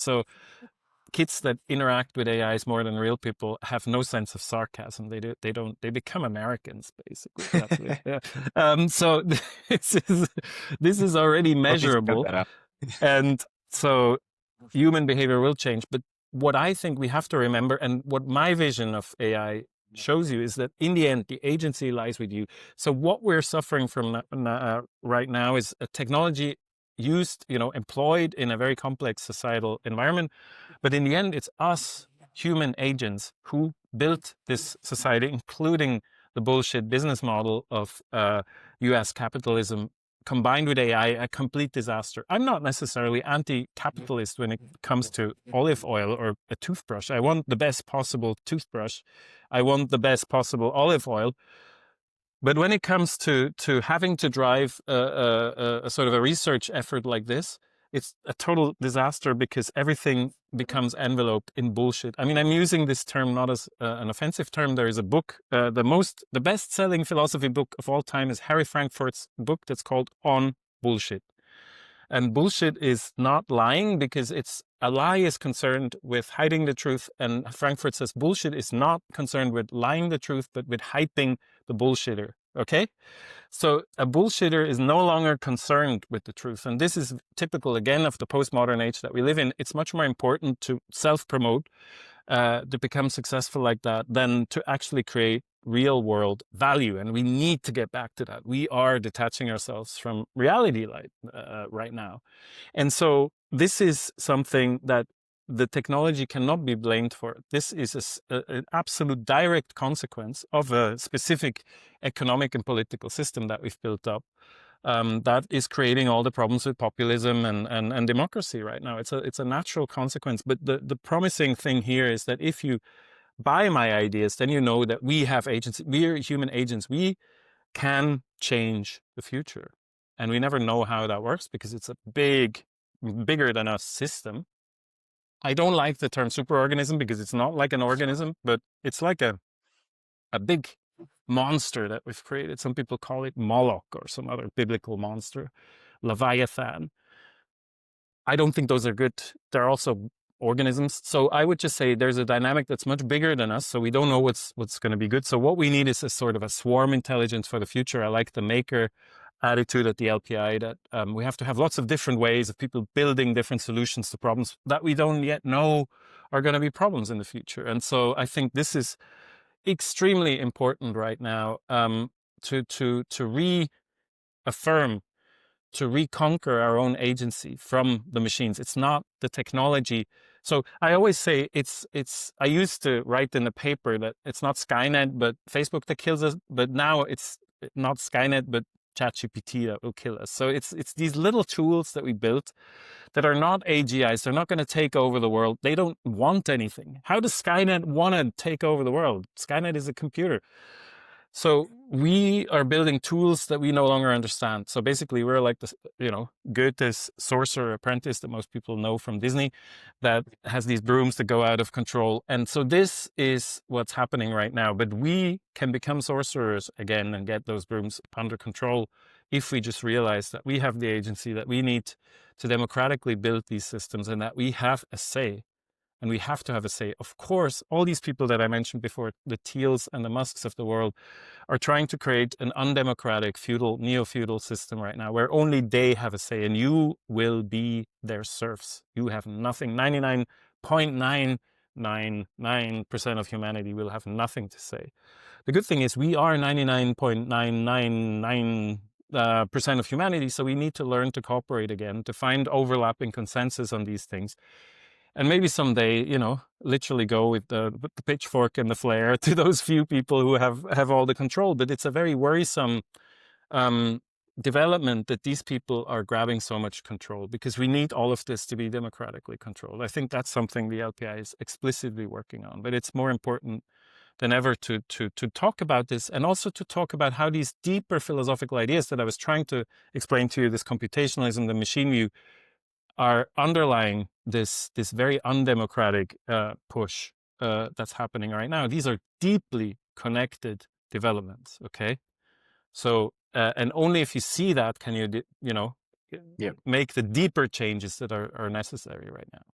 So kids that interact with AIs more than real people have no sense of sarcasm. They become Americans, basically. That's it. Yeah. So this is already Hope you cut measurable. that out. And so human behavior will change. But what I think we have to remember, and what my vision of AI shows you, is that in the end, the agency lies with you. So what we're suffering from right now is a technology used, employed in a very complex societal environment. But in the end, it's us human agents who built this society, including the bullshit business model of US capitalism combined with AI, a complete disaster. I'm not necessarily anti-capitalist when it comes to olive oil or a toothbrush. I want the best possible toothbrush. I want the best possible olive oil. But when it comes to having to drive a sort of a research effort like this, it's a total disaster because everything becomes enveloped in bullshit. I mean, I'm using this term not as an offensive term. There is a book, the best-selling philosophy book of all time is Harry Frankfurt's book that's called On Bullshit. And bullshit is not lying because a lie is concerned with hiding the truth. And Frankfurt says bullshit is not concerned with lying the truth, but with hyping the bullshitter. Okay? So a bullshitter is no longer concerned with the truth. And this is typical, again, of the postmodern age that we live in. It's much more important to self-promote, to become successful like that, than to actually create real world value. And we need to get back to that. We are detaching ourselves from reality right now. And so this is something that the technology cannot be blamed for. This is an absolute direct consequence of a specific economic and political system that we've built up that is creating all the problems with populism and democracy right now. It's a natural consequence. But the promising thing here is that if you buy my ideas, then you know that we have agency. We're human agents. We can change the future. And we never know how that works because it's a bigger than us system. I don't like the term superorganism because it's not like an organism, but it's like a big monster that we've created. Some people call it Moloch or some other biblical monster, Leviathan. I don't think those are good. They're also organisms. So I would just say there's a dynamic that's much bigger than us. So we don't know what's going to be good. So what we need is a sort of a swarm intelligence for the future. I like the maker attitude at the LPI that we have to have lots of different ways of people building different solutions to problems that we don't yet know are going to be problems in the future. And so I think this is extremely important right now to reaffirm, to reconquer our own agency from the machines. It's not the technology. So I always say I used to write in the paper that it's not Skynet, but Facebook that kills us. But now it's not Skynet, but ChatGPT that will kill us. So it's these little tools that we built that are not AGIs. They're not going to take over the world. They don't want anything. How does Skynet want to take over the world? Skynet is a computer. So we are building tools that we no longer understand. So basically we're like this, Goethe's sorcerer apprentice that most people know from Disney that has these brooms that go out of control. And so this is what's happening right now. But we can become sorcerers again and get those brooms under control if we just realize that we have the agency, that we need to democratically build these systems and that we have a say. And we have to have a say. Of course, all these people that I mentioned before, the Thiels and the Musks of the world, are trying to create an undemocratic, feudal, neo-feudal system right now where only they have a say and you will be their serfs. You have nothing. 99.999% of humanity will have nothing to say. The good thing is we are 99.999% of humanity, so we need to learn to cooperate again, to find overlapping consensus on these things. And maybe someday, literally go with the pitchfork and the flare to those few people who have all the control. But it's a very worrisome development that these people are grabbing so much control because we need all of this to be democratically controlled. I think that's something the LPI is explicitly working on. But it's more important than ever to talk about this and also to talk about how these deeper philosophical ideas that I was trying to explain to you, this computationalism, the machine view, are underlying this very undemocratic push that's happening right now. These are deeply connected developments, okay? So, and only if you see that can you, make the deeper changes that are necessary right now.